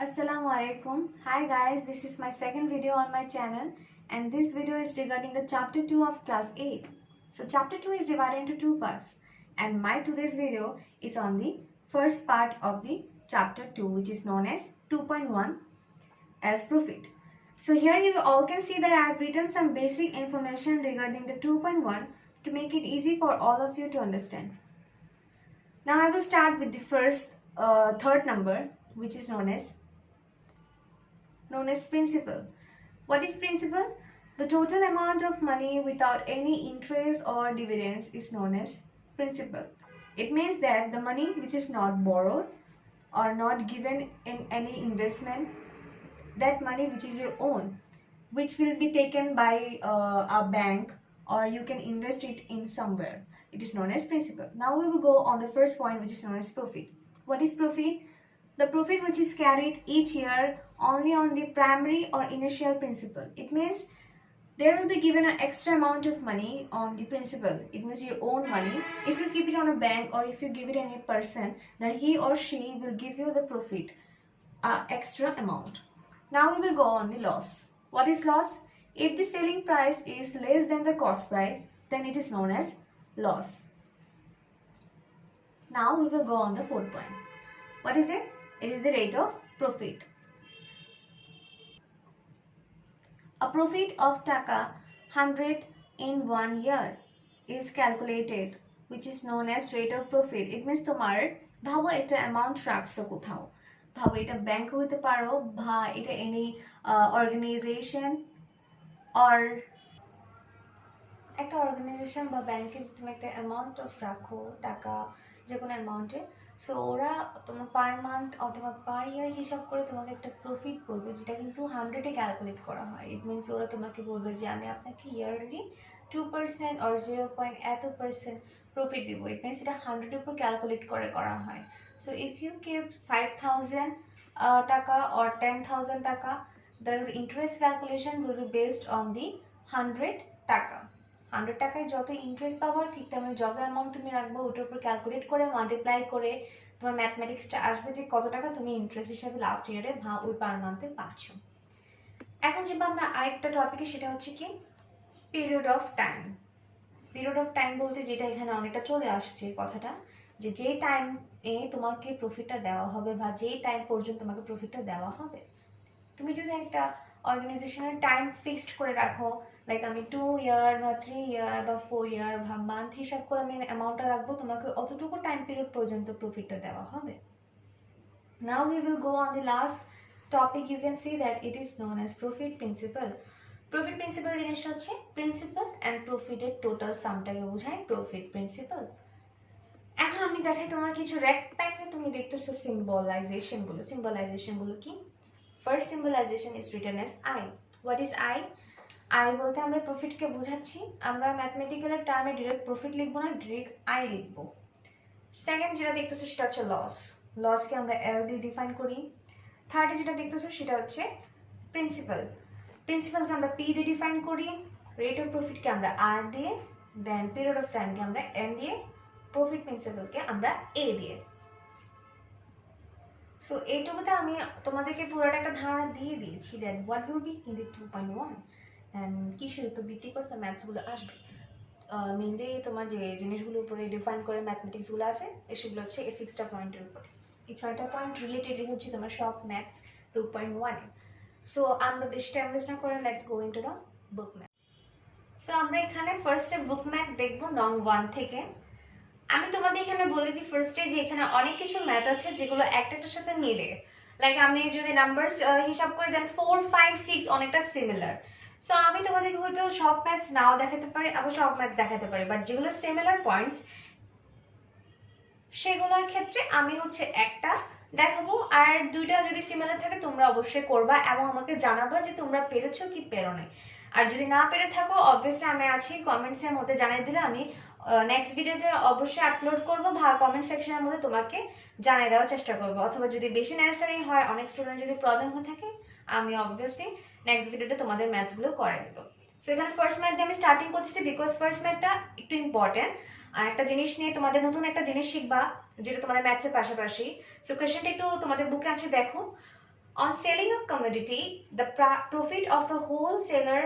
Assalamualaikum. Hi guys, this is my second video on my channel and this video is regarding the chapter 2 of class 8. So chapter 2 is divided into two parts and my today's video is on the first part of the chapter 2 which is known as 2.1 as profit. So here you all can see that I have written some basic information regarding the 2.1 to make it easy for all of you to understand. Now I will start with the third number which is known as principal. What is principal? The total amount of money without any interest or dividends is known as principal. It means that the money which is not borrowed or not given in any investment, that money which is your own, which will be taken by a bank or you can invest it in somewhere. It is known as principal. Now we will go on the first point which is known as profit. What is profit? The profit which is carried each year only on the primary or initial principal. It means there will be given an extra amount of money on the principal. It means your own money. If you keep it on a bank or if you give it to any person, then he or she will give you the profit, extra amount. Now we will go on the loss. What is loss? If the selling price is less than the cost price, then it is known as loss. Now we will go on the fourth point. What is it? It is the rate of profit. A profit of taka 100 in 1 year is calculated, which is known as rate of profit. It means তোমার ভাবো এটা amount রাখছো কোথাও, ভাবো এটা bank হইতে পারো বা এটা any organization or একটা অর্গানাইজেশন বা ব্যাংকে যদি তুমি একটা অ্যামাউন্ট অফ রাখো টাকা যে কোনো অ্যামাউন্টে, সো ওরা তোমার পার মান্থ অথবা পার ইয়ার হিসাব করে তোমাকে একটা প্রফিট বলবে, যেটা কিন্তু 100-এ ক্যালকুলেট করা হয়। ইট মিনস ওরা তোমাকে বলবে যে আমি আপনাকে ইয়ারলি 2% or 0. এত % প্রফিট দিব। ইট মিনস এটা 100-এর উপর ক্যালকুলেট করে করা হয়। সো ইফ ইউ কিপ 5,000 টাকা or 10,000 টাকা, the interest calculation will be based on the 100 টাকা। 100 টাকায় যত ইন্টারেস্ট পাবো ঠিক তেমনি যত অ্যামাউন্ট তুমি রাখবো ওটার উপর ক্যালকুলেট করে মাল্টিপ্লাই করে তোমার ম্যাথমেটিক্সটা আসবে যে কত টাকা তুমি ইন্টারেস্ট হিসাবে লাস্ট ইয়ারে বা ওই পার মান্থে পাচ্ছ। এখন যে আমরা আরেকটা টপিকে, সেটা হচ্ছে কি period of time. Period of time বলতে যেটা এখানে অনেকটা চলে আসছে কথাটা, যে যেই টাইমে তোমাকে প্রফিটটা দেওয়া হবে বা যেই টাইম পর্যন্ত তোমাকে প্রফিটটা দেওয়া হবে। তুমি যদি একটা অর্গানাইজেশনের টাইম ফিক্সড করে রাখো, লাইক আমি 2 ইয়ার বা 3 ইয়ার বা 4 ইয়ার বা মান্থ হিসাব করে আমি অ্যামাউন্টটা রাখবো, তোমাকে অতটুকু টাইম পিরিয়ড পর্যন্ত প্রফিটটা দেওয়া হবে। Now we will go on the last topic. You can see that it is known as profit principal. Profit principal জিনিসটা হচ্ছে প্রিন্সিপাল অ্যান্ড প্রফিটের টোটাল সামটাকে বোঝায় প্রফিট প্রিন্সিপাল। এখন আমি দেখাই তোমার কিছু রেড প্যাকে তুমি দেখতেছো সিম্বলাইজেশনগুলো। সিম্বলাইজেশনগুলো কি? First symbolization is written as I. What is I? I বলতে আমরা প্রফিটকে বোঝাচ্ছি। আমরা ম্যাথমেটিক্যাল টার্মে ডিরেক্ট প্রফিট লিখবো না, ডিরেক্ট I লিখবো। সেকেন্ড যেটা দেখতেছো সেটা হচ্ছে লস। লসকে আমরা L দিয়ে ডিফাইন করি। থার্ড যেটা দেখতেছো সেটা হচ্ছে প্রিন্সিপাল। প্রিন্সিপালকে আমরা P দিয়ে ডিফাইন করি। রেট অফ প্রফিটকে আমরা R দিয়ে, দেন পিরিয়ড অফ টাইমকে আমরা N দিয়ে, প্রফিট প্রিন্সিপালকে আমরা A দিয়ে। সো এইটুকুতে আমি তোমাদেরকে পুরোটা একটা ধারণা দিয়ে দিয়েছি then what will be in the 2.1 and কিসের উপর ভিত্তি করে তোমার ম্যাথসগুলো আসবে। মেইনলি তোমার যে জিনিসগুলোর উপরে ডিফাইন করে ম্যাথমেটিক্সগুলো আছে সেগুলো হচ্ছে এই 6টা পয়েন্টের উপরে। এই 6টা পয়েন্ট রিলেটেডলি হচ্ছে তোমার সব ম্যাথস 2.1। সো আমরা বেশি টাইম ওয়েস্ট না করে let's go into the book math. So আমরা এখানে ফার্স্টে বুক ম্যাথ দেখবো নং 1 থেকে। আমি তোমাদের এখানে বলে দিই ফার্স্টে যে এখানে অনেক কিছু ম্যাথ আছে যেগুলো একটার সাথে মিলে, লাইক আমি যদি নাম্বারস হিসাব করে দেন 4, 5, 6 অনেকটা সিমিলার। সো আমি তোমাদেরকে হয়তো সব ম্যাথস নাও দেখাতে পারি, আবার সব ম্যাথস দেখাতে পারি, বাট যেগুলো সিমিলার পয়েন্টস সেগুলোর ক্ষেত্রে আমি হচ্ছে একটা দেখাবো, আর দুইটা যদি সিমিলার থাকে তোমরা অবশ্যই করবা এবং আমাকে জানাবা যে তোমরা পেরেছো কি পেরো নাই। আর যদি না পেরে থাকো অবভিয়াসলি আমি আছি, কমেন্টসের মধ্যে জানিয়ে দিলে আমি নেক্সট ভিডিওতে অবশ্যই আপলোড করবো বা কমেন্ট সেকশনের মধ্যে তোমাকে জানিয়ে দেওয়ার চেষ্টা করবো। অথবা যদি বেশি নেসেসারি হয়, অনেক স্টুডেন্ট যদি প্রবলেম হয়ে থাকে, আমি অবভিয়াসলি নেক্সট ভিডিওতে তোমাদের ম্যাথসগুলো করে দেবো। সো এখানে ফার্স্ট ম্যাথ দিয়ে আমি স্টার্টিং করতেছি বিকজ ফার্স্ট ম্যাথটা একটু ইম্পর্টেন্ট। একটা জিনিস নিয়ে তোমাদের নতুন একটা জিনিস শিখবা যেটা তোমাদের ম্যাথসের পাশাপাশি। সো কোয়েশ্চেনটা একটু তোমাদের বুকে আছে দেখো। On selling a commodity, the profit of a wholesaler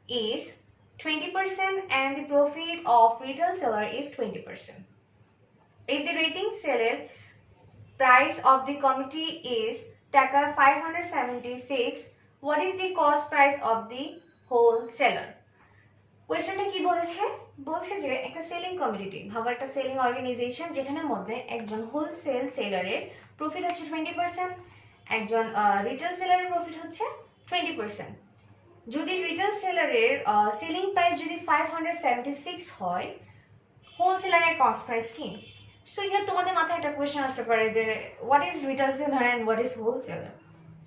is 20% and the profit of retail seller is 20%. If the rating seller price of the commodity is টাকা 576, what is the cost price of the wholesaler? কোয়েশ্চেনটা কি বলেছে? বলছে যে একটা selling community, ভাবো একটা selling organisation যেখানে মধ্যে একজন হোলসেল সেলারের প্রফিট হচ্ছে 20%, একজন রিটেল সেলারের প্রফিট হচ্ছে 20%। যদি রিটেল সেলারের সেলিং প্রাইস যদি 576 হয়, হোলসেলারের কস্ট প্রাইস কি? সো ইয়ার তোমাদের মাথায় একটা কোয়েশ্চেন আসতে পারে যে what is retail seller and what is wholesaler?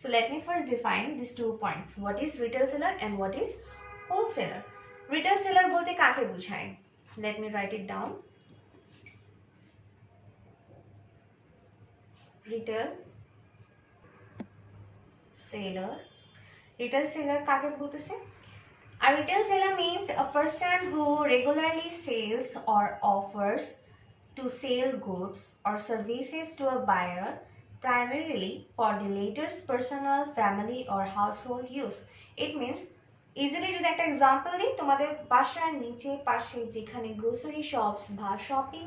So let me first define these 2 points. What is retail seller and what is wholesaler? Retail seller বলতে কাকে বোঝায়? Let me write it down. Retail seller. Retail seller কাকে বলতেছে? A retail seller means a person who regularly sells or offers to sell goods or services to a buyer primarily for the latter's personal, family or household use. It means easily যদি একটা example দিই, তোমাদের বাসার নিচে পাশে যেখানে grocery shops বা shopping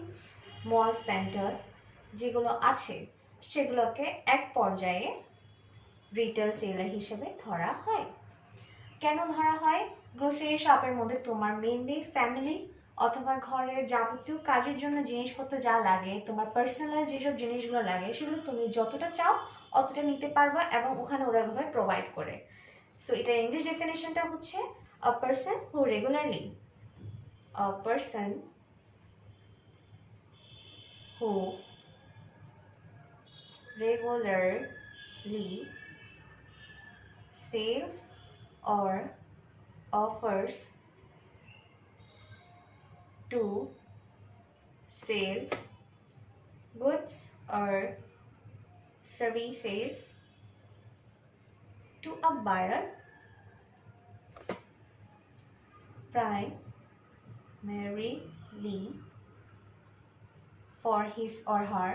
mall centre যেগুলো আছে সেগুলোকে এক পর্যায়ে রিটেল সেলার হিসেবে ধরা হয়। কেন ধরা হয়? গ্রোসারি শপের মধ্যে তোমার মেইনলি ফ্যামিলি অথবা ঘরের যাবতীয় কাজের জন্য জিনিসপত্র যা লাগে, তোমার পার্সোনাল যেসব জিনিসগুলো লাগে সেগুলো তুমি যতটা চাও অতটা নিতে পারবা এবং ওখানে ওরা এভাবে প্রোভাইড করে। সো এটা ইংলিশ ডেফিনেশনটা হচ্ছে a person who regularly sells or offers to sell goods or services to a buyer primarily for his or her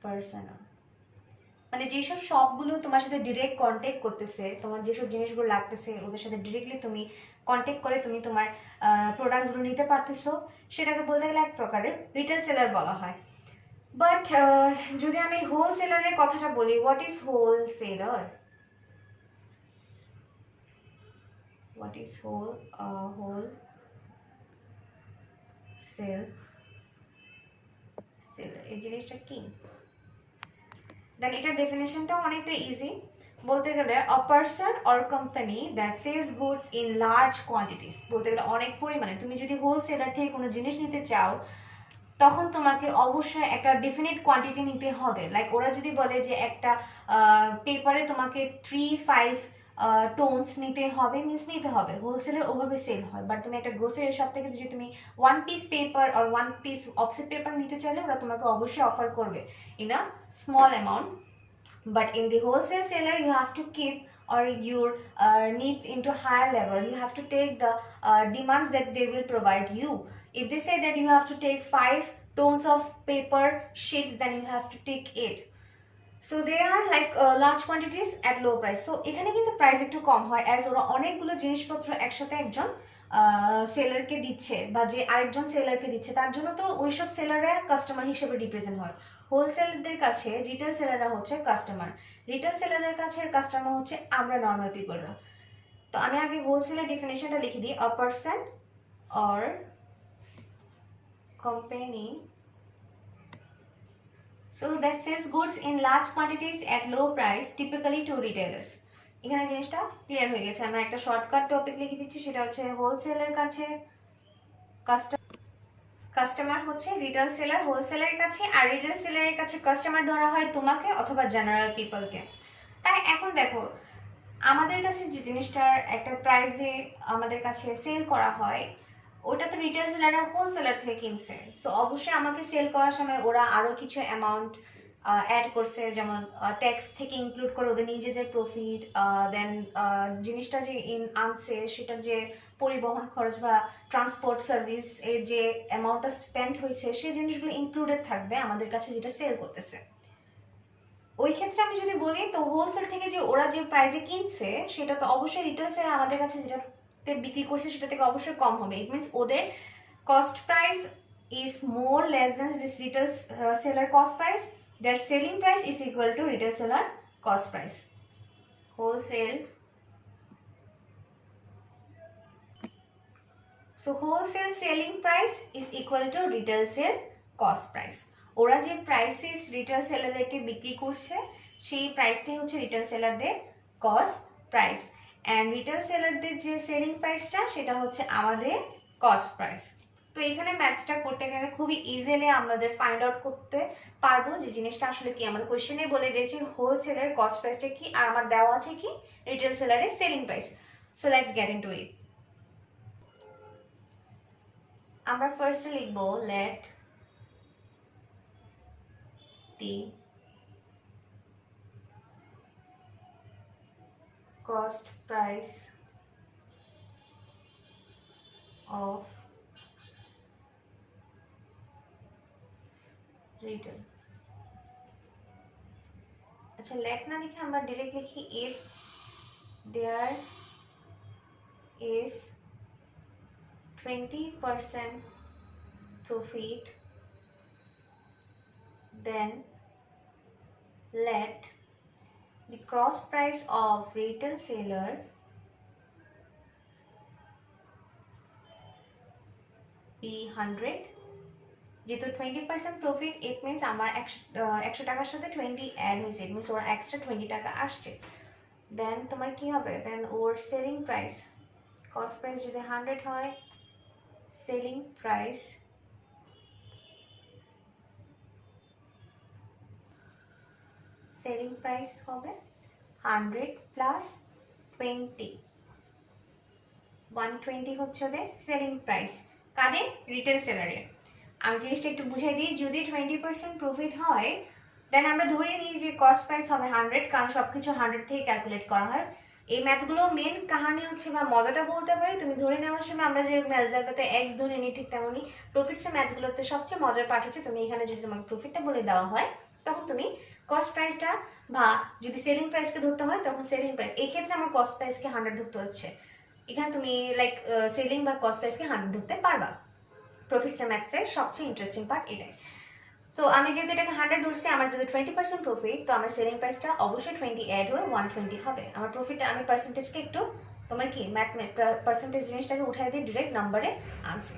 personal, মানে যেসব শপগুলো তোমার সাথে ডিরেক্ট কন্ট্যাক্ট করতেছে, তোমার যেসব জিনিসগুলো লাগতেছে ওদের সাথে ডিরেক্টলি তুমি কন্ট্যাক্ট করে তুমি তোমার প্রোডাক্টসগুলো নিতে পারতেছো, সেটাকে বলতে গেলে এক প্রকারের রিটেল সেলার বলা হয়। বাট যদি আমি হোলসেলারের কথাটা বলি, what is wholesaler? What is wholesale seller? এই জিনিসটা কি? দেন এটার ডেফিনেশনটা অনেকটা ইজি। বলতে গেলে a person or company that sells goods in large quantities, বলতে গেলে অনেক পরিমাণে। তুমি যদি হোলসেলার থেকে কোনো জিনিস নিতে চাও তখন তোমাকে অবশ্যই একটা ডেফিনিট কোয়ান্টিটি নিতে হবে। লাইক ওরা যদি বলে যে একটা পেপারে তোমাকে 3-5 টোনস নিতে হবে, মিন্স নিতে হবে, হোলসেলের ওভাবে সেল হয়। বাট তুমি একটা গ্রোসারি শপ থেকে যদি তুমি 1 পিস পেপার আর 1 পিস অফসেট পেপার নিতে চাইলে ওরা তোমাকে অবশ্যই অফার করবে in a small amount. But in the wholesale seller, you have to keep or your needs into higher level. You have to take the demands that they will provide you. If they say that you have to take 5 tons of paper sheets, then you have to take 8. So they are like large quantities at low price. So এখানে কিন্তু price একটু কম হয়, as ওরা অনেকগুলো জিনিসপত্র একসাথে একজন সেলারকে দিচ্ছে বা যে আরেকজন সেলারকে দিচ্ছে, তার জন্য তো ওইসব সেলাররা কাস্টমার হিসেবে রিপ্রেজেন্ট হয়। হোলসেলারদের কাছে রিটেল সেলাররা হচ্ছে কাস্টমার, রিটেল সেলারদের কাছে কাস্টমার হচ্ছে আমরা নর্মাল পিপলরা। তো আমি আগে হোলসেলার ডেফিনেশনটা লিখে দিই, আ person or company so that sells goods in large quantities at low price typically to retailers. এখানে জিনিসটা ক্লিয়ার হয়ে গেছে। আমি একটা শর্টকাট টপিক লিখে দিচ্ছি, সেটা হচ্ছে হোলসেলের কাছে কাস্টমার হচ্ছে রিটেল সেলার হোলসেলারের কাছে, আর রিটেল সেলারের কাছে কাস্টমার ধরা হয় তোমাকে অথবা জেনারেল পিপলকে। তাই এখন দেখো আমাদের কাছে যে জিনিসটার একটা প্রাইসে আমাদের কাছে সেল করা হয় ওটা তো রিটেল সেলাররা হোলসেলার থেকে কিনছে। সো অবশ্যই আমাকে সেল করার সময় ওরা আরো কিছু অ্যামাউন্ট অ্যাড করছে, যেমন ট্যাক্স থেকে ইনক্লুড করে ওদের নিজেদের প্রফিট, দেন জিনিসটা যে আনছে সেটার যে পরিবহন খরচ বা ট্রান্সপোর্ট সার্ভিস এর যে অ্যামাউন্টটা স্পেন্ড হয়েছে সেই জিনিসগুলো ইনক্লুডেড থাকবে আমাদের কাছে যেটা সেল করতেছে। ওই ক্ষেত্রে আমি যদি বলি তো হোলসেল থেকে যে ওরা যে প্রাইসে কিনছে সেটা তো অবশ্যই রিটেল সেল আমাদের কাছে যেটাতে বিক্রি করছে সেটা থেকে অবশ্যই কম হবে। ইট মিনস ওদের cost price is more less than this retail seller cost price. Their selling price is equal to retail seller cost price. Wholesale. So wholesale selling price is equal to retail sale cost price. ওরা যে prices retail সেলারদেরকে বিক্রি করছে সেই প্রাইসটাই হচ্ছে retail সেলারদের cost price, and retail সেলারদের যে সেলিং প্রাইসটা সেটা হচ্ছে আমাদের কস্ট প্রাইস। তো এখানে ম্যাথসটা করতে গেলে খুবই ইজিলি আমাদের ফাইন্ড আউট করতে পারবো যে জিনিসটা আসলে কি। আমার কোয়েশ্চেনে বলে দিয়েছে হোলসেলের কস্ট প্রাইসটা কি, আর আমার দেওয়া আছে কি রিটেল সেলারের selling price. So let's get into it. আমরা ফার্স্টে লিখবো let the cost price of retail। আচ্ছা let না লিখে আমরা ডাইরেক্ট লিখি if there is 20% profit then let the cross price of retail seller be 100। যেহেতু 20% প্রফিট ইট মিনস আমার 100 টাকার সাথে 20 অ্যাড হয়েছে, ইট মিনস ওর এক্সট্রা 20 টাকা আসছে। দেন তোমার কি হবে, দেন ওর সেলিং প্রাইস, কস্ট প্রাইস যদি 100 হয়, সেলিং প্রাইস হবে 100 প্লাস 20, 120 হচ্ছে ওদের সেলিং প্রাইস। কাদের? রিটেল সেলারের। আমি জিনিসটা একটু বুঝাই দিই, যদি 20% প্রফিট হয় দেন আমরা ধরে নিই যে কস্ট প্রাইস হবে 100, কারণ সবকিছু 100 থেকে ক্যালকুলেট করা হয়। এই ম্যাথগুলো মেন কাহিনী হচ্ছে বা মজাটা বলতে পারি, তুমি ধরে নেওয়ার সময় আমরা যে ম্যাথগুলোতে এক্স ধরে নিই ঠিক তেমনই প্রফিটসের ম্যাথগুলোতে সবচেয়ে মজার পার্ট হচ্ছে তুমি এখানে যদি তোমাকে প্রফিটটা বলে দেওয়া হয় তখন তুমি কস্ট প্রাইসটা, বা যদি সেলিং প্রাইসকে ধরতে হয় তখন সেলিং প্রাইস, এই ক্ষেত্রে আমার কস্ট প্রাইসকে 100 ধরতে হচ্ছে। এখানে তুমি লাইক সেলিং বা কস্ট প্রাইসকে 100 ধরতে পারবা। প্রফিটস এর ম্যাথসের সবচেয়ে ইন্টারেস্টিং পার্ট এটাই। তো আমি যেহেতু এটাকে 100 ধরছি, আমার যদি 20% প্রফিট, তো আমার সেলিং প্রাইসটা অবশ্যই 20 অ্যাড হয়ে 120 হবে। আমার প্রফিটটা আমি পার্সেন্টেজকে একটু তোমার কি পার্সেন্টেজ জিনিসটাকে উঠাই দিয়ে ডিরেক্ট নাম্বারে আনছি।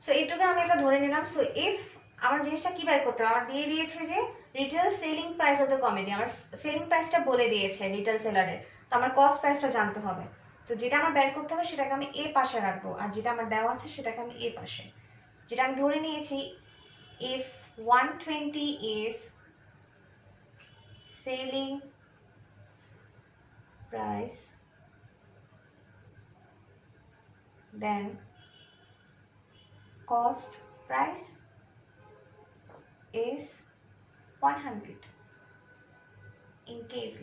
সো এইটুকু আমি এটা ধরে নিলাম। সো ইফ আমার জিনিসটা কি বের করতে হবে, আমার দিয়ে দিয়েছে যে retail selling price of the comedy, আমার সেলিং প্রাইসটা বলে দিয়েছে রিটেল সেলারের, তো আমার কস্ট প্রাইসটা জানতে হবে। তো যেটা আমার বের করতে হবে সেটাকে আমি এ পাশে রাখবো, আর যেটা আমার দেওয়া আছে সেটাকে আমি এ পাশে। যেটা আমি ধরে নিয়েছি, if 120 is selling price then cost price is 100 in case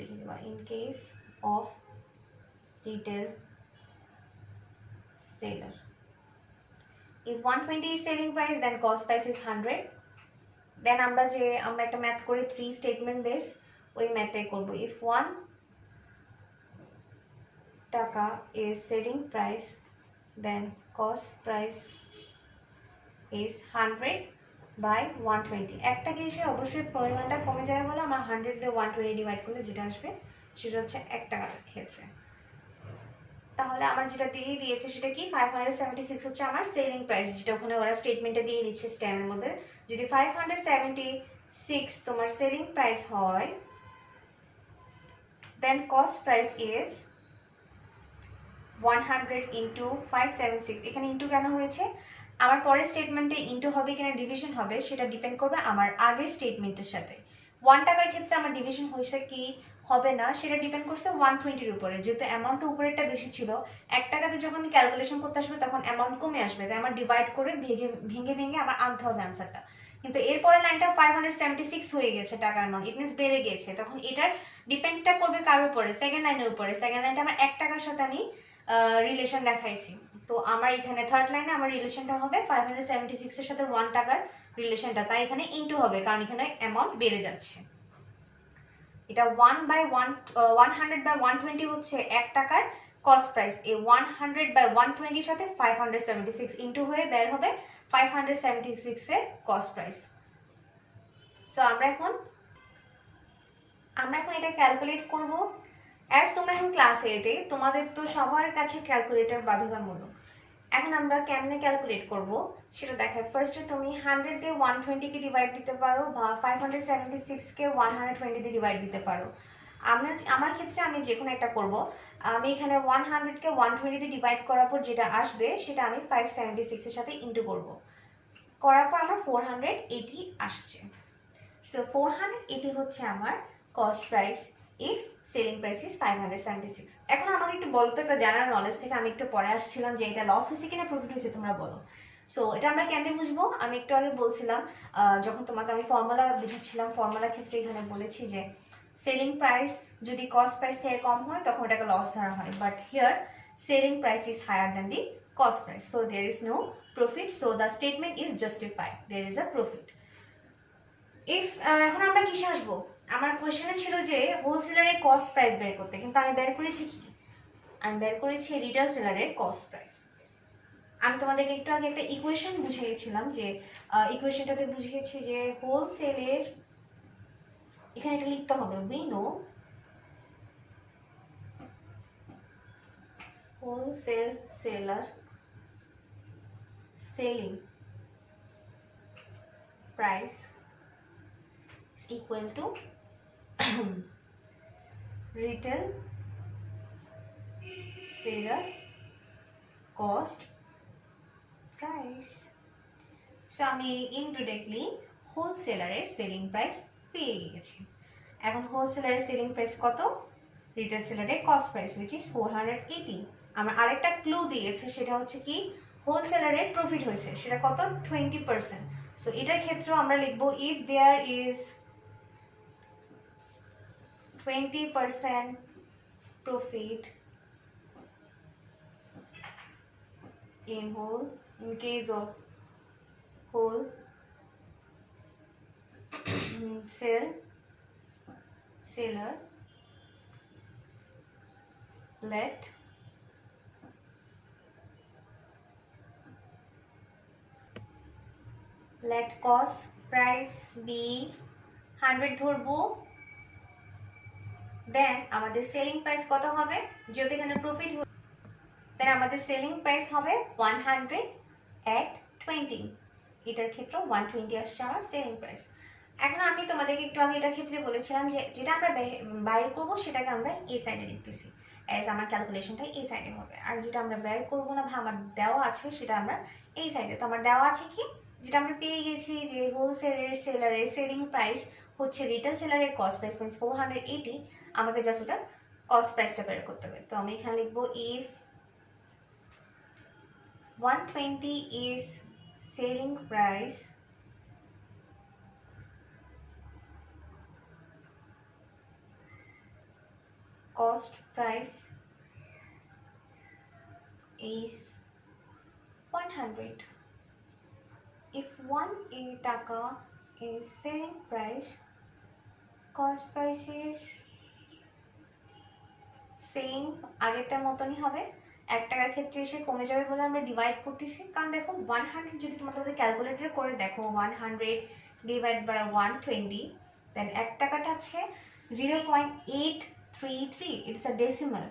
in case of retail seller। If 120 is selling price then cost price is 100। then আমরা একটা ম্যাথ করি 3 স্টেটমেন্ট বেস, ওই ম্যাথটাই করব। if 1 টাকা is selling price then cost price is 100 by 120। একটা কেসে অবশ্যই পরিমাণটা কমে যায় বলে আমরা 100 দিয়ে 120 ডিভাইড করলে যেটা আসবে সেটা হচ্ছে 1 টাকার ক্ষেত্রে। তাহলে আমার যেটা দিয়ে দিয়েছে সেটা কি 576 হচ্ছে আমার সেলিং প্রাইস, যেটা ওখানে ওরা স্টেটমেন্টে দিয়ে দিচ্ছে স্ট্যামের মধ্যে। যদি 576 তোমার সেলিং প্রাইস হয় then cost price is 100 into 576। এখানে ইনটু কেন হয়েছে, আমার পরের স্টেটমেন্টে ইনটু হবে কিনা ডিভিশন হবে সেটা ডিপেন্ড করবে আমার আগের স্টেটমেন্টের সাথে। 1 টাকার ক্ষেত্রে আমার ডিভিশন হয়েছে কি হবে না সেটা ডিপেন্ড করছে 120 এর উপরে, যেহেতু অ্যামাউন্টটা উপরেরটা বেশি ছিল। 1 টাকাতে যখন ক্যালকুলেশন করতে আসবে তখন অ্যামাউন্ট কমে আসবে, তাই আমার ডিভাইড করে ভেঙে ভেঙে আমার আনতে হবে অ্যান্সারটা। কিন্তু এরপরে লাইনটা 576 হয়ে গেছে টাকার মান, ইট মিনস বেড়ে গিয়েছে, তখন এটার ডিপেন্ডটা করবে কার উপরে, সেকেন্ড লাইনের উপরে। সেকেন্ড লাইনটা আমার 1 টাকার সাথে আমি রিলেশন দেখাইছি, তো আমার এখানে থার্ড লাইনে আমার রিলেশনটা হবে 576 এর সাথে 1 টাকার রিলেশনটা, তাই এখানে ইনটু হবে কারণ এখানে অ্যামাউন্ট বেড়ে যাচ্ছে। এটা 100/120 হচ্ছে 1 টাকার কস্ট প্রাইস। এই 100/120 সাথে 576 ইনটু হয়ে বের হবে 576 এর কস্ট প্রাইস। সো আমরা এখন এটা ক্যালকুলেট করব। অ্যাজ তোমরা এখন ক্লাস 8-এ, তোমাদের তো সবার কাছে ক্যালকুলেটর বাধ্যতামূলক। এখন আমরা কেমনে ক্যালকুলেট করব সেটা দেখাই। ফার্স্টে তুমি 100 দিয়ে 120 কে ডিভাইড দিতে পারো বা 576 কে 120 দিয়ে ডিভাইড দিতে পারো। আমার ক্ষেত্রে আমি যে কোনো একটা করব। আমি এখানে 100 কে 120 দিয়ে ডিভাইড করার পর যেটা আসবে সেটা আমি 576 এর সাথে ইনটু করব। করার পর আমার 480 আসছে। সো 480 হচ্ছে আমার cost price if selling price is 576। এখন আমাকে একটু বলতো, একটা জানার নলেজ থেকে আমি একটু পরে আসছিলাম যে এটা লস হয়েছে কিনা প্রফিট হয়েছে, তোমরা বলো। সো এটা আমরা কেমনে বুঝবো? আমি একটু আগে বলছিলাম, যখন তোমাকে আমি ফর্মুলা বুঝাচ্ছিলাম, ফর্মুলার ক্ষেত্রে এখানে বলেছি যে সেলিং প্রাইস যদি কস্ট প্রাইস থেকে কম হয় তখন এটাকে লস ধরা হয়, but here selling price is higher than the cost price, so there is no profit, so the statement is justified, there is a profit. এখন আমরা কিসে আসবো? আমার কোয়েশ্চেনে ছিল যে হোলসেলারের কস্ট প্রাইস বের করতে, কিন্তু আমি বের করেছি কি? আমি বের করেছি রিটেল সেলারের কস্ট প্রাইস। আমি তোমাদেরকে একটু আগে একটা ইকুয়েশন বুঝিয়েছিলাম, যে ইকুয়েশনটাতে বুঝিয়েছি যে হোলসেলের, এখানে এটা লিখতে হবে, we know wholesale seller selling price is equal to retail seller cost price. So আমি indirectly হোলসেলারের সেলিং প্রাইস পেয়ে গেছি। এখন হোলসেলারের সেলিং প্রাইস কত? রিটেল সেলারের কস্ট প্রাইস which is 480। আমরা আরেকটা ক্লু দিয়েছে, সেটা হচ্ছে কি হোলসেলারের প্রফিট হয়েছে, সেটা কত? 20%। সো এটার ক্ষেত্রেও আমরা লিখবো if there is 20% profit in case of whole seller, let cost price be 100 ধরবো, দেন আমাদের সেলিং প্রাইস কত হবে? যদি এখানে প্রফিট, দেন আমাদের সেলিং প্রাইস হবে 100 at 20। এটার ক্ষেত্রে 120 আসছে আমার সেলিং প্রাইস। এখন আমি তোমাদেরকে একটু আগে এটার ক্ষেত্রে বলেছিলাম যে যেটা আমরা বাইর করবো সেটাকে আমরা এই সাইডে লিখতেছি, অ্যাজ আমার ক্যালকুলেশনটা এই সাইডে হবে, আর যেটা আমরা বের করবো না বা আমার দেওয়া আছে সেটা আমরা এই সাইডে। তো আমার দেওয়া আছে কি, যেটা আমরা পেয়ে গেছি যে সেলারের সেলিং প্রাইস হচ্ছে রিটেল সেলারের কস্ট প্রাইস মিন্স 480, আমাকে জাস্ট ওটার কস্ট প্রাইসটা বের করতে হবে। তো আমি এখানে লিখবো if 120 is selling price, cost price is 100. If 1 taka is selling price, cost price is same আগেরটার মতনই হবে। 1 টাকার ক্ষেত্রে এসে কমে যাবে বলে আমরা ডিভাইড করতেছি, কারণ দেখো 100 যদি তোমাদের ক্যালকুলেটর করে দেখো 100 ডিভাইড বাই 120, দেন 1 টাকাটা আছে 0.833, ইটস আ ডেসিমাল,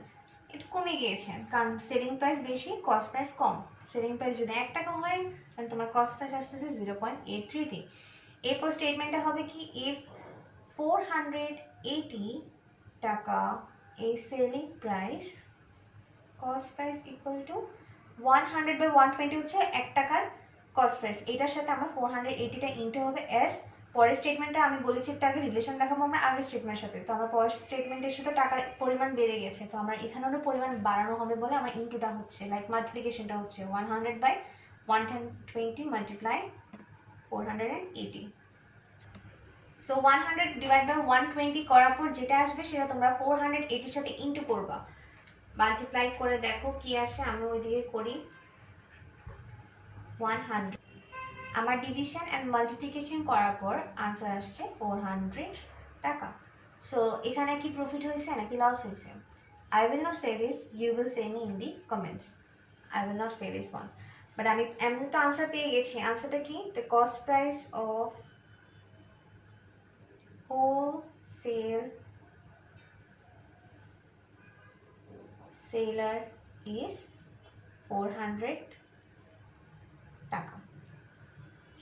এটা কমে গিয়েছে কারণ সেলিং প্রাইস বেশি, কস্ট প্রাইস কম। সেলিং প্রাইস যদি 1 টাকা হয় তাহলে তোমার কস্ট প্রাইস আসতেছে 0.833। এরপর স্টেটমেন্টটা হবে কি ইফ 480 টাকা a selling price, cost price equal to 100/120 হচ্ছে 1 টাকার কস্ট প্রাইস, এটার সাথে আমরা 480টা ইনটু হবে এস। পরের স্টেটমেন্টটা আমি বলেছি একটু আগে রিলেশন দেখাবো আমরা আগের স্টেটমেন্টের সাথে, তো আমার পরের স্টেটমেন্টের সাথে টাকার পরিমাণ বেড়ে গেছে, তো আমার এখানেও পরিমাণ বাড়ানো হবে বলে আমার ইনটুটা হচ্ছে, লাইক মাল্টিপ্লিকেশনটা হচ্ছে 100/120 মাল্টিপ্লাই 480। সো 100 ডিভাইড বাই 120 করার পর যেটা আসবে সেটা তোমরা 480 এর সাথে ইনটু করবা, মাল্টিপ্লাই করে দেখো কি আসে। আমি ওইদিকে করি 100, আমার ডিভিশন এন্ড মাল্টিপ্লিকেশন করার পর आंसर আসছে 400 টাকা। সো এখানে কি প্রফিট হয়েছে নাকি লস হয়েছে? I will not say this, you will say me in the comments. I will not say this one. But আমি এমনি তো আনসার পেয়ে গেছি। আনসারটা কি? The cost price of wholesale seller is 400 taka.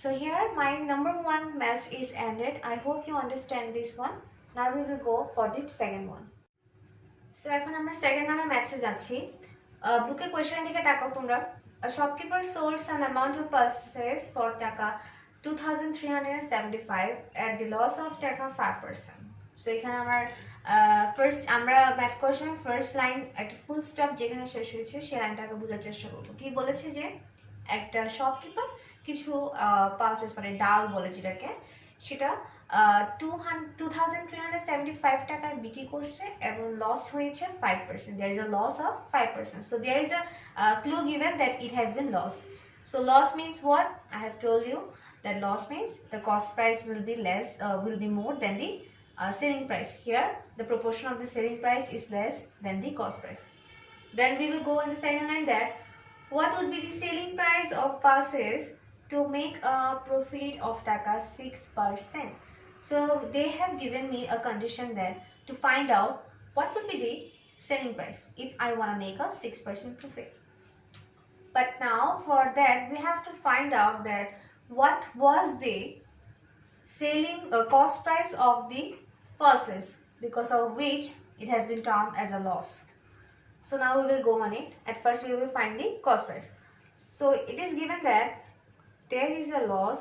So here my number one maths is ended. I hope you understand this one. Now we will go for the second one. So এখন আমরা second number ম্যাথসে যাচ্ছি। বুকে question দিকে তাকাও তোমরা। A shopkeeper sold some amount of pulses for taka 2375 at the loss of taka 5%. So এখানে আমার first আমরা ম্যাথ কোয়েশ্চেন ফার্স্ট লাইন একটা ফুল স্টপ যেখানে শেষ হয়েছে সেই লাইনটাকে বোঝার চেষ্টা করবো। কি বলেছে যে একটা শপকিপার কিছু পালসেস মানে ডাল বলে যেটাকে, সেটা 2375 টাকায় বিক্রি করছে এবং লস হয়েছে 5%. There is a loss of 5%. So there is a clue given that it has been lost. So loss means what? I have told you that loss means the cost price will be less, will be more than the selling price. Here the proportion of the selling price is less than the cost price. Then we will go in the second line that what would be the selling price of pulses to make a profit of taka 6%. So they have given me a condition that to find out what would be the selling price if I want to make a 6% profit. But now for that we have to find out that what was the selling cost price of the pulses because of which it has been termed as a loss. So now we will go on it. At first we will find the cost price. So it is given that there is a loss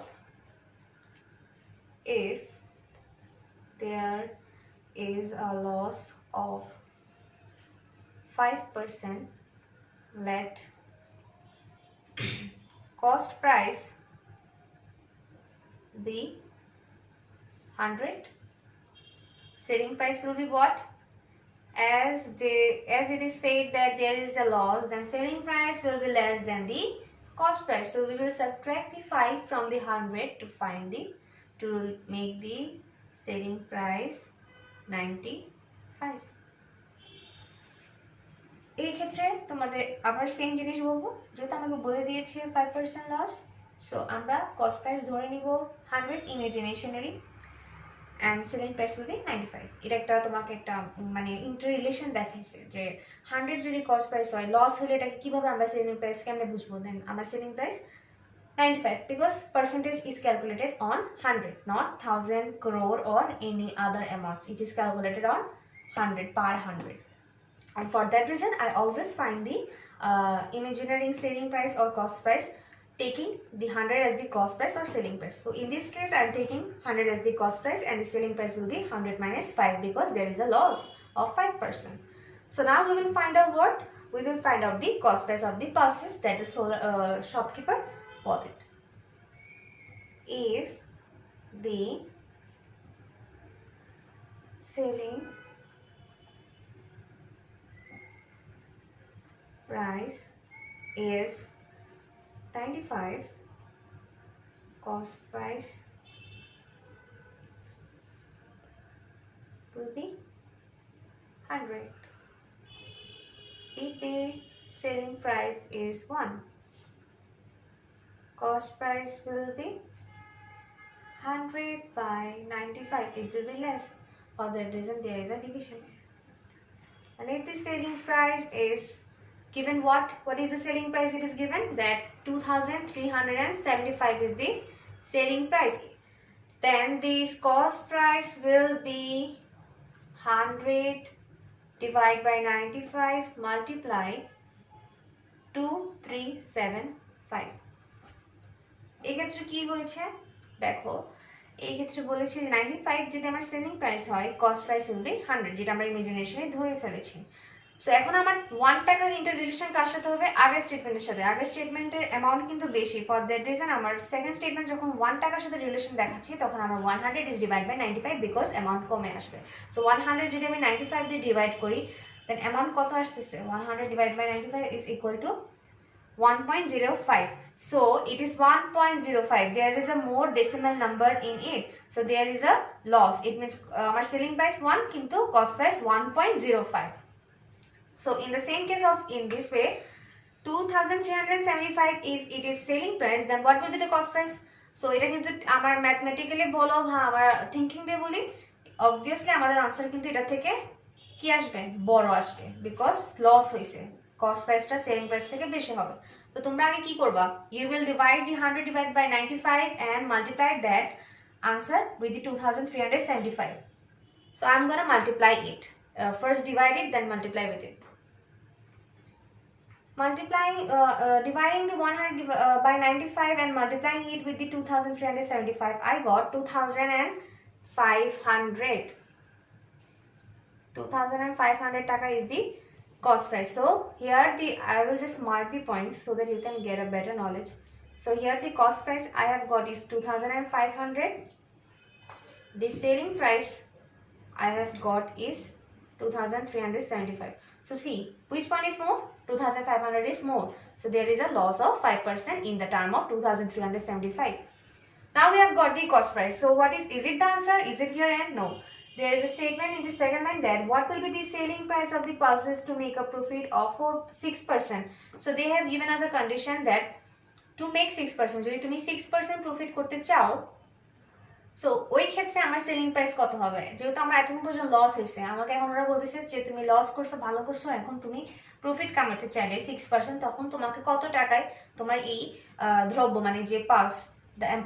if there is a loss of 5%, let cost price be 100. Selling price will be what? As it is said that there is a loss, then selling price will be less than the cost price. So we will subtract the 5 from the 100 to make the selling price 95. এই ক্ষেত্রে তোমাদের আবার same জিনিস বলবো, যেহেতু আমাকে বলে দিয়েছে 5% লস, সো আমরা কস্ট প্রাইস ধরে নিব 100 ইমাজিনেশনারি and selling price will be 95. এটা একটা তোমাকে একটা মানে ইন্টার রিলেশন দেখাইছে যে 100 যদি কস্ট প্রাইস হয়, লস হলে এটাকে কিভাবে আমরা সেলিং প্রাইস কেমনে বুঝবো? দেন আমরা selling price 95 because percentage is calculated on 100, not 1000 crore or any other amounts. It is calculated on 100 per 100. And for that reason I always find the imaginary selling price or cost price taking the 100 as the cost price or selling price. So in this case I am taking 100 as the cost price and the selling price will be 100 minus 5 because there is a loss of 5%. So now we will find out what? We will find out the cost price of the pulses that the shopkeeper bought it. If the selling price is 95, cost price will be 100. If the selling price is 1, cost price will be 100 by 95. It will be less. For that reason there is a division. And if the selling price is given what? What is the selling price? It is given that 2375 is the selling price. Then this cost price will be 100 divided by 95 multiply 2375. এই ক্ষেত্রে কি হয়েছে দেখো, এই ক্ষেত্রে বলেছে 95 যদি আমার সেলিং প্রাইস হয়, কস্ট প্রাইস উইল বি 100, যেটা আমরা ইমাজিনেশনে ধরে ফেলেছি। সো এখন আমার 1 টাকার ইন্টার রিলেশন কার সাথে হবে? আগের স্টেটমেন্টের সাথে। আগের স্টেটমেন্টের অ্যামাউন্ট কিন্তু বেশি, ফর দ্যাট রিজন আমার সেকেন্ড স্টেটমেন্ট যখন 1 টাকার সাথে রিলেশন দেখাচ্ছি তখন আমার 100 is divide by 95 because amount কমে আসবে। সো 100 যদি আমি 95 দিয়ে ডিভাইড করি দেন অ্যামাউন্ট কত আসতেছে? 100 divide by 95 is equal to 1.05। So it is 1.05. There is a more decimal number in it, so there is a loss. It means our selling price 1 kintu cost price 1.05. So in the same case of in this way 2375 if it is selling price, then what will be the cost price? So এটা কিন্তু আমার mathematically বলো বা আমার thinking দিয়ে বলি, obviously আমাদের answer কিন্তু এটা থেকে কি আসবে, বড় আসবে, বিকজ লস হইছে, কস্ট প্রাইসটা সেলিং প্রাইস থেকে বেশি হবে। তো তোমরা আগে কি করবা, you will divide the 100 divide by 95 and multiply that answer with the 2375. So I'm going to multiply it. First divide it, then multiply with it. Dividing the 100 by 95 and multiplying it with the 2375, I got 2500. 2500 taka is the cost price. So here I will just mark the points so that you can get a better knowledge. So here the cost price I have got is 2500. The selling price I have got is 2375. So see, which one is more? 2500 is more. So there is a loss of 5% in the term of 2375. Now we have got the cost price. So what is it the answer? Is it here and no? There is a statement in the second line that what will be the selling price of the pulses to make a profit of 6%. So they have given us a condition that to make 6%, যদি তুমি 6% profit করতে চাও, so ওই ক্ষেত্রে আমার selling price কত হবে? যেহেতু আমার এতক্ষণ পর্যন্ত লস হয়েছে, আমাকে এখন ওরা বলতেছে যে তুমি লস করছো, ভালো করছো, এখন তুমি প্রফিট কামাতে চাইলে 6%, তখন তোমাকে কত টাকায় তোমার এই দ্রব্য মানে যে পালস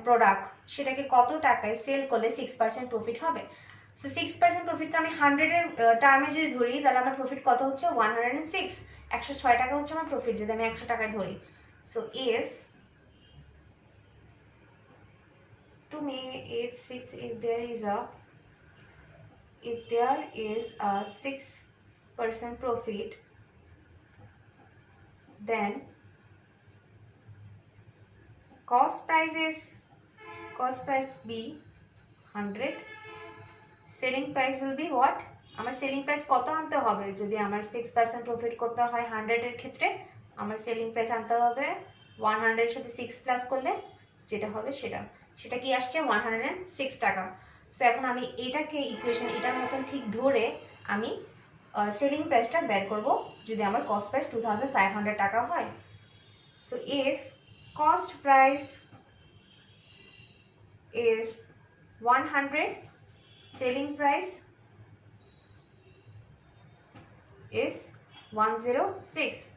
প্রোডাক্ট সেটাকে কত টাকায় সেল করলে 6% প্রফিট হবে। সো 6% প্রফিটকে আমি 100 এর টার্মে যদি ধরি, তাহলে আমার প্রফিট কত হচ্ছে 106, 106 টাকা হচ্ছে আমার প্রফিট যদি আমি 100 টাকায় ধরি। So if there is a 6% profit, then cost price be 100, selling price will be what? আমার সেলিং প্রাইস কত আনতে হবে? যদি আমার 6% প্রফিট করতে হয় 100 এর ক্ষেত্রে, আমার সেলিং প্রাইস আনতে হবে 100 এর সাথে 6 প্লাস করলে যেটা হবে সেটা কি আসছে 106 টাকা। সো এখন আমি এটাকে ইকুয়েশন এটার মতন ঠিক ধরে আমি সেলিং প্রাইসটা বের করব যদি আমার কস্ট প্রাইস 2500 টাকা হয়। So if cost price is 100, selling price is 106.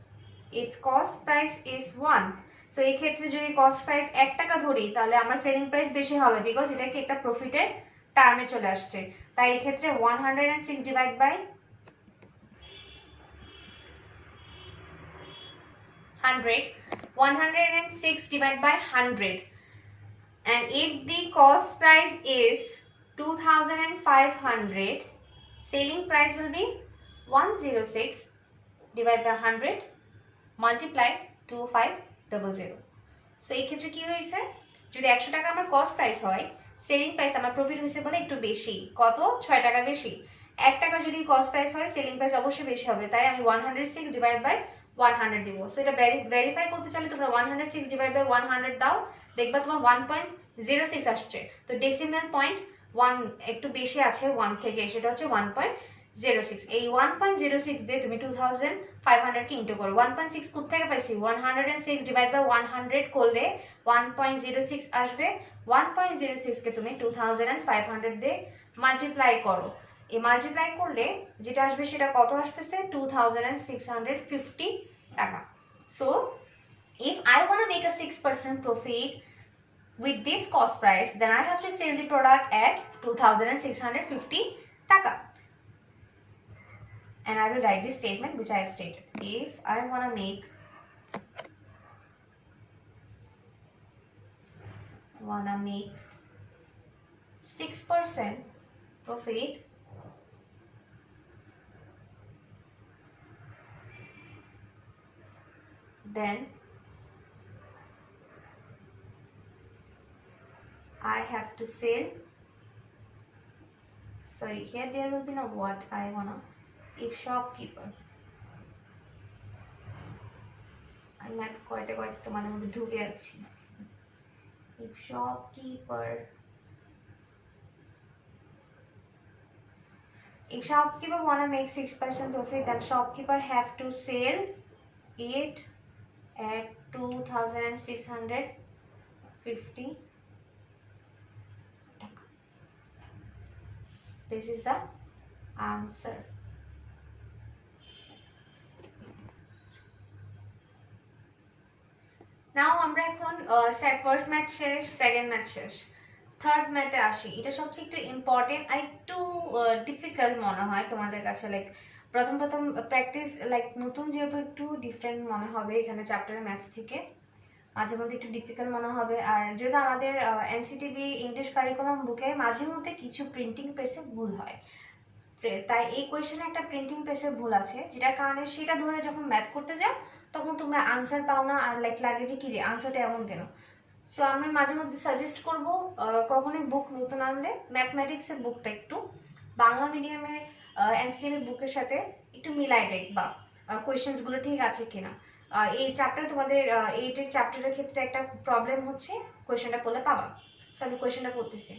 If cost price is 1, so এই ক্ষেত্রে যদি কস্ট প্রাইস 1 টাকা ধরি, তাহলে আমার সেলিং প্রাইস বেশি হবে, বিকজ এটা কি একটা প্রফিটের টার্মে চলে আসছে। তাই এই ক্ষেত্রে 106 divide by 100, 106 divided by 100, and if the cost price is 2500, selling price will be 106 divided by 100 multiply 2500. So এই ক্ষেত্রে কি হয়েছে, যদি 100 টাকা আমার কস্ট প্রাইস হয়, সেলিং প্রাইস আমার প্রফিট হয়েছে বলে একটু বেশি, কত 6 টাকা বেশি। 1 টাকা যদি কস্ট প্রাইস হয়, সেলিং প্রাইস অবশ্যই বেশি হবে, তাই আমি 106 ডিভাইড বাই 100 দিব। সো এটা ভেরিফাই করতে চাইলে তোমরা 106 ডিভাইড বাই 100 দাও, দেখবা তোমার 1.06 আসছে। তো ডেসিমাল পয়েন্ট 1 একটু বেশি আছে 1 থেকে, সেটা হচ্ছে 1.06। এই 1.06 দিয়ে তুমি 2500 কে ইনটু করো। 1.6 কোথা থেকে পাইছি, 106 ডিভাইড বাই 100 করলে 1.06 আসবে। 1.06 কে তুমি 2500 দিয়ে মাল্টিপ্লাই করো। এই মাল্টিপ্লাই করলে যেটা আসবে সেটা কত আসতেছে, 2650 টাকা। So if I want to make a 6% profit with this cost price, then I have to sell the product at 2650 taka. And I will write this statement which I have stated. If I want to make 6% profit then I have to sell, sorry, here there will be no what I wanna, if shopkeeper, আমি math কয়টা তোমাদের মধ্যে ঢুকে যাচ্ছি। If shopkeeper wanna make 6% profit, then shopkeeper have to sell it at 2,650. This is the answer. নাও আমরা এখন first math শেষ, second math শেষ, থার্ড ম্যাথে আসি। এটা সবচেয়ে একটু ইম্পর্টেন্ট আর একটু ডিফিকাল্ট মনে হয় তোমাদের কাছে। লাইক প্রথম প্র্যাকটিস, লাইক নতুন যেহেতু একটু ডিফারেন্ট মনে হবে এখানে চ্যাপ্টারের ম্যাথস থেকে, মাঝে মধ্যে একটু ডিফিকাল্ট মনে হবে। আর যেহেতু আমাদের এনসিটিবি ইংলিশ কারিকুলাম বুকে মাঝে মধ্যে কিছু প্রিন্টিং প্রেসে ভুল হয়, তাই এই কোয়েশ্চেনে একটা প্রিন্টিং প্রেসের ভুল আছে, যেটার কারণে সেটা ধরে যখন ম্যাথ করতে যাও তখন তোমরা আনসার পাও না, আর লাইক লাগে যে কি রে আনসারটা এমন কেন। সো আমি মাঝে মধ্যে সাজেস্ট করবো কখনোই বুক নতুন আনলে ম্যাথমেটিক্সের বুকটা একটু বাংলা মিডিয়ামের এনসিটিভি বুকের সাথে একটু মিলাই দেখবা কোয়েশ্চেন্সগুলো ঠিক আছে কিনা। আর এই চ্যাপ্টার তোমাদের এইটের চ্যাপ্টারের ক্ষেত্রে একটা প্রবলেম হচ্ছে, কোয়েশ্চেনটা পড়লে পাবা। সো আমি কোয়েশ্চেনটা পড়তেছি।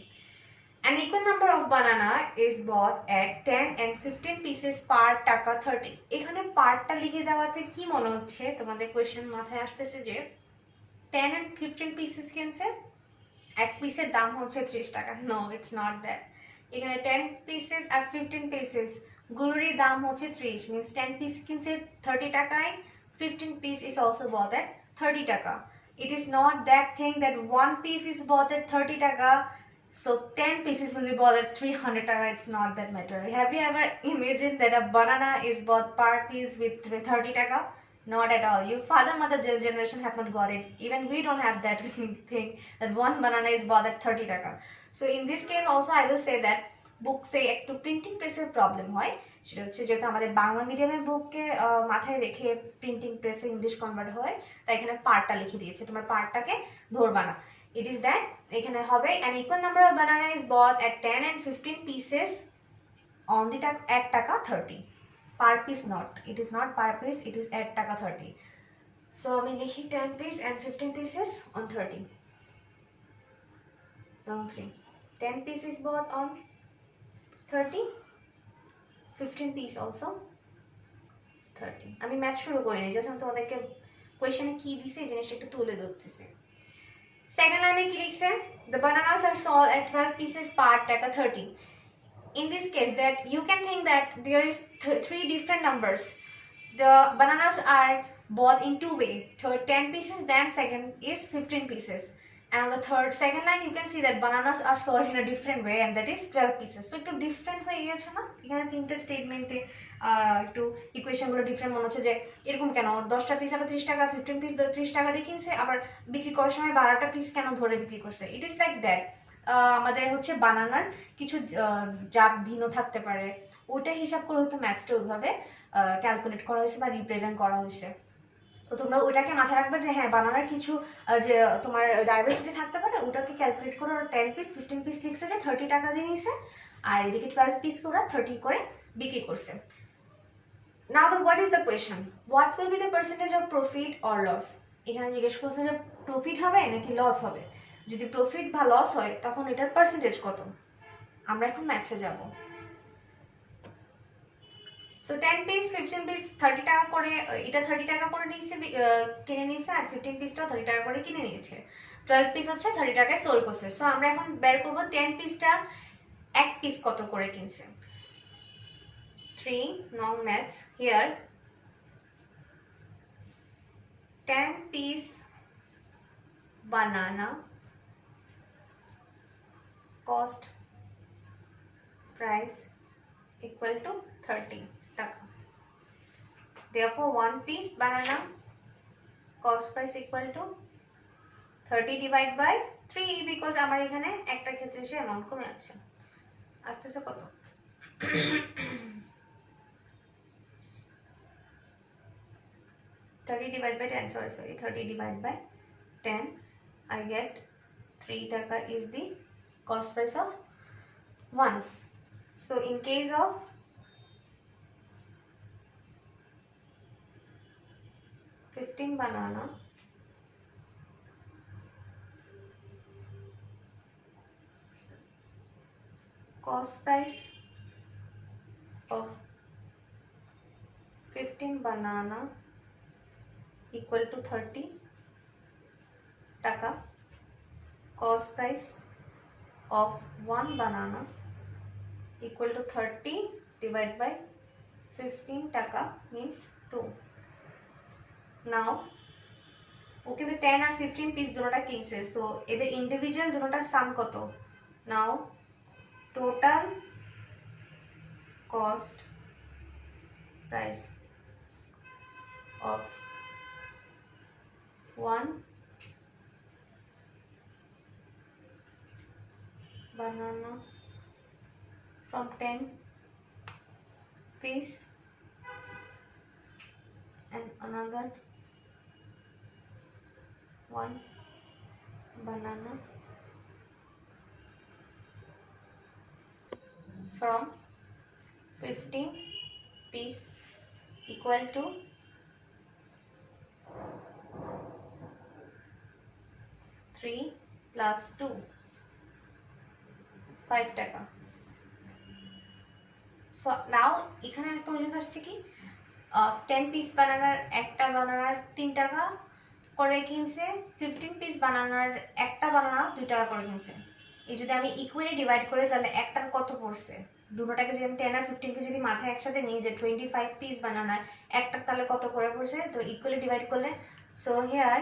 An equal number of banana is bought at 10 and 15 pieces per টাকা 30. এখানে পার্টটা লিখে দেওয়াতে কি মনে হচ্ছে তোমাদের কোয়েশ্চেন মাথায় আসতেছে যে 10 and 15 পিসেস কিনছে, এক পিসের দাম হচ্ছে 30 টাকা। No, it's not that. এখানে 10 পিসেস আর 15 পিসেস গুলোরই দাম হচ্ছে 30, মিন্স 10 পিস কিনছে 30 টাকায়, 15 piece is also bought at 30 টাকা। It is not that thing that one piece is bought at 30 টাকা, so 10 pieces will be bought at 300 taka. It's not that matter. Have you ever imagined that a banana is bought per piece with 30 taka? Not at all. Your father mother generation have not got it. Even we don't have that thing that one banana is bought at 30 taka. So in this case also I will say that book say একটু printing প্রেসের problem হয়। সেটা হচ্ছে যেহেতু আমাদের বাংলা মিডিয়ামের বুককে মাথায় রেখে প্রিন্টিং প্রেসে ইংলিশ কনভার্ট হয়, তাই এখানে পার্টটা লিখে দিয়েছে, তোমার পার্টটাকে ধরবা না। It is that এখানে হবে an equal number of banana is bought at 10 and 15 pieces on the at টাকা 30. Per piece not. It is not per piece, it is at টাকা 30. So আমি লিখি 10 piece and 15 pieces on 30. Long 3. 10 pieces bought on 30. 15 piece also 30. আমি math শুরু করিনি, just আমি তোমাদেরকে কোয়েশ্চেনে কি দিছে এই জিনিসটা একটু তুলে ধরতেছি। Second line কি লিখছে? The bananas are sold at 12 pieces per টাকা 30. In this case, that you can think that there is three different numbers. The bananas are bought in two ways. 10 pieces, then second is 15 pieces. And on the second line, you can see that bananas are sold in a different way, and that is 12 pieces. So একটু different হয়ে গেছে না? এখানে তিনটে স্টেটমেন্টে একটু equation গুলো different মনে হচ্ছে যে এরকম কেন 10টা পিস আবার 30 টাকা, 15 পিস 30 টাকা দিয়ে কিনছে, আবার বিক্রি করার সময় 12টা পিস কেন ধরে বিক্রি করছে। It is like that. আমাদের হচ্ছে বানানার কিছু জাত ভিন্ন থাকতে পারে, ওইটা হিসাব করে হয়তো ম্যাথসটা ওইভাবে ক্যালকুলেট করা হয়েছে বা রিপ্রেজেন্ট করা হয়েছে। তো তোমরা ওইটাকে মাথায় রাখবে যে হ্যাঁ বানানার কিছু যে তোমার ডাইভার্সিটি থাকতে পারে, ওটাকে ক্যালকুলেট করে 10 পিস 15 পিস লিখছে যে 30 টাকা দিয়ে নিছে, আর এদিকে 12 পিস করে 30 করে বিক্রি করছে। Now what is the question? What will be the percentage of profit or loss? এখানে জিজ্ঞেস করছে যে প্রফিট হবে নাকি লস হবে। যদি প্রফিট বা লস হয় তখন এটার পার্সেন্টেজ কত। আমরা এখন ম্যাথসে যাব। সো 10 পিস 15 পিস 30 টাকা করে, এটা 30 টাকা করে নিয়েছে কিনে নিয়েছে, আর 15 পিসটাও 30 টাকা করে কিনে নিয়েছে। 12 পিস হচ্ছে 30 টাকায় সেল করছে। সো আমরা এখন বের করব 10 পিসটা এক পিস কত করে কিনছে। 3 long maths here. 10 piece banana cost price equal to 30 taka. Therefore 1 piece banana cost price equal to 30 divided by 3, because আমার এখানে একটা ক্ষেত্রে সে অ্যামাউন্ট কমে আছে। আস্তে আস্তে কত 30 divided by 10, sorry 30 divided by 10, I get 3 taka is the cost price of 1. So in case of 15 banana cost price of 15 banana equal to 30 taka. Cost price of 1 banana equal to 30 divided by 15 taka means 2. Now okay, the 10 and 15 piece দুটোটা কিনছে, so এদের individual দুটোটার sum কত? Now total cost price of 1 banana from 10 piece and another 1 banana from 15 piece equal to 3 plus 2 5 টাকা. So now এখানে একটা পর্যন্ত আসছে কি 10 piece বানানার একটা বানানার 3 টাকা করে কিনছে, 15 পিস বানানার একটা বানানা 2 টাকা করে কিনছে. এই যদি আমি ইকুয়ালি ডিভাইড করি তাহলে একটার কত পড়ছে, দুটোটাকে যদি আমি 10 আর 15 কে যদি মাথায় একসাথে নিই যে 25 পিস বানানার একটার তাহলে কত করে পড়ছে, তো ইকুয়ালি ডিভাইড করলে সো হিয়ার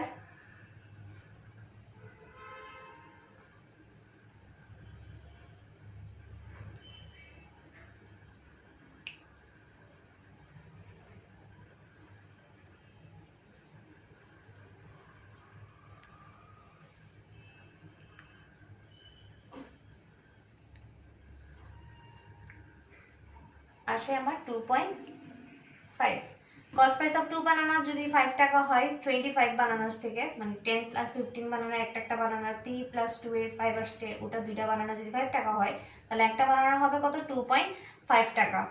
আসে আমার 2.5. কস্ট প্রাইস অফ 2 বানানা যদি 5 টাকা হয় 25 বানানাস থেকে, মানে 10 প্লাস 15 বানানা একটা বানানা 3 প্লাস 2 এর 5 আসছে, ওটা দুইটা বানানা যদি 5 টাকা হয় তাহলে একটা বানানা হবে কত 2.5 টাকা.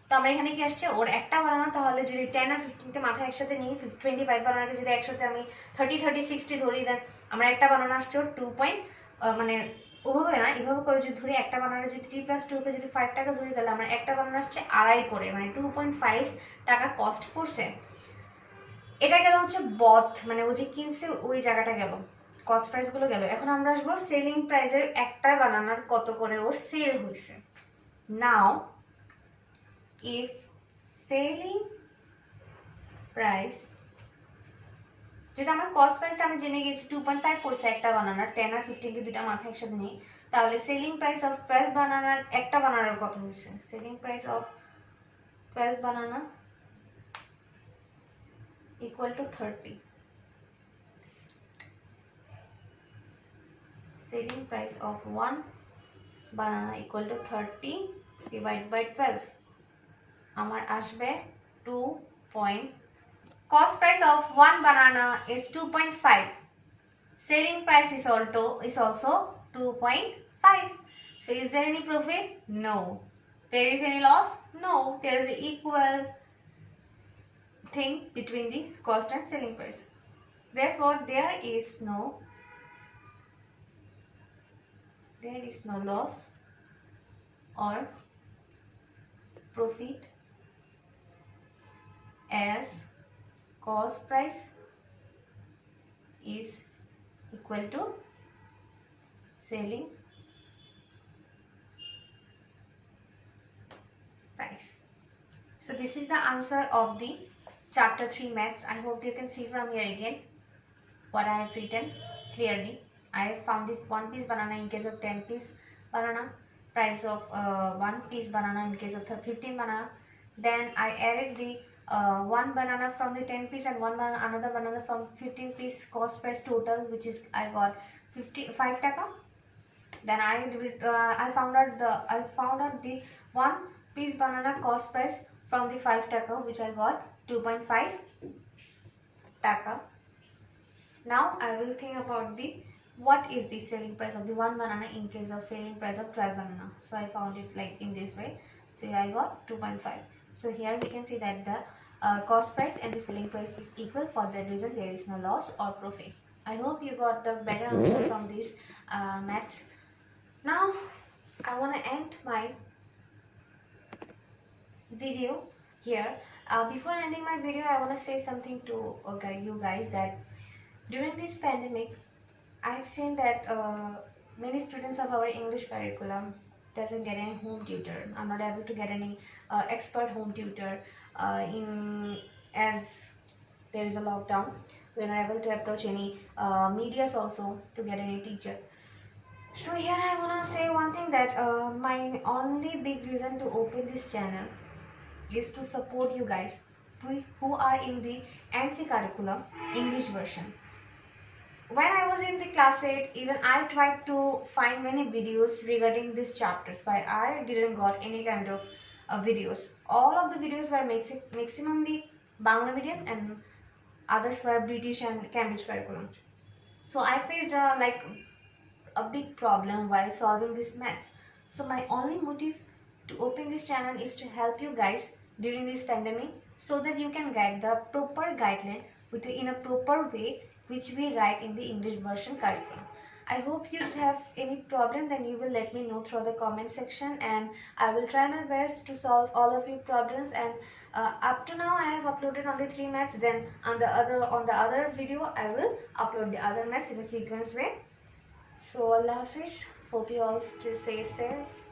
তো আমরা এখানে কি আসছে ওর একটা বানানা, তাহলে যদি 10 আর 15 কে মাথায় একসাথে নিই 25 বানানাকে যদি একসাথে আমি 30 30 60 ধরি, দেন আমরা একটা বানানা আসছে ওর 2. মানে ওভাবে না, এভাবে করে যদি ধরি একটা বানানা যদি 3 প্লাস 2 কে যদি 5 টাকা ধরি তাহলে আমরা একটা বানানা আসছে আড়াই করে, মানে 2.5 টাকা কস্ট পড়ছে. এটা গেল হচ্ছে বথ, মানে ও যে কিনছে ওই জায়গাটা গেল, কস্ট প্রাইস গুলো গেল. এখন আমরা আসবো সেলিং প্রাইসের একটা বানানার কত করে ওর সেল হইছে. নাও ইফ সেলিং প্রাইস, যদি আমার কস্ট প্রাইসটা আমি জেনে গেছি 2.5 পড়ছে একটা বানানার, 10 আর 15 কে দুইটা মাথায় একসাথে নেই, তাহলে সেলিং প্রাইস অফ 12 বানানার একটা বানানার কত হইছে? Selling price of 12 banana equal to 30. Selling price of 1 banana equal to 30 divided by 12. আমার আসবে 2. Cost price of 1 banana is 2.5. Selling price is also 2.5. So is there any profit? No. There is any loss? No. There is an equal thing between the cost and selling price. Therefore, there is no loss or profit, as cost price is equal to selling price. So this is the answer of the chapter 3 maths. I hope you can see from here again what I have written clearly. I have found the 1 piece banana in case of 10 piece banana, price of 1 piece banana in case of 15 banana. Then I added the 1 banana from the 10 piece and another banana from 15 piece cost price total, which is I got 5 taka. Then I found out the 1 piece banana cost price from the 5 taka, which I got 2.5 taka. Now I will think about the what is the selling price of the 1 banana in case of selling price of 12 banana. So I found it like in this way. So here I got 2.5. So here we can see that the cost price and the selling price is equal. For that reason there is no loss or profit. I hope you got the better answer from this maths. Now I want to end my video here. Before ending my video, I want to say something to you guys, that during this pandemic I've seen that many students of our English curriculum doesn't get any home tutor. I'm not able to get any expert home tutor in as there is a lockdown. We're not able to approach any medias also to get any teacher. So here I want to say one thing, that my only big reason to open this channel is to support you guys who are in the NC curriculum English version. When I was in the class 8, even I tried to find many videos regarding these chapters, but I didn't got any kind of videos. All of the videos were maximally Bangla medium and others were British and Cambridge curriculum. So I faced like a big problem while solving this maths. So my only motive to open this channel is to help you guys during this pandemic, so that you can get the proper guideline in a proper way which we write in the English version curriculum. I hope you have any problem, then you will let me know through the comment section, and I will try my best to solve all of your problems. And up to now I have uploaded only 3 maths, then on the other video I will upload the other maths in a sequence way. So Allah Hafiz, hope you all stay safe.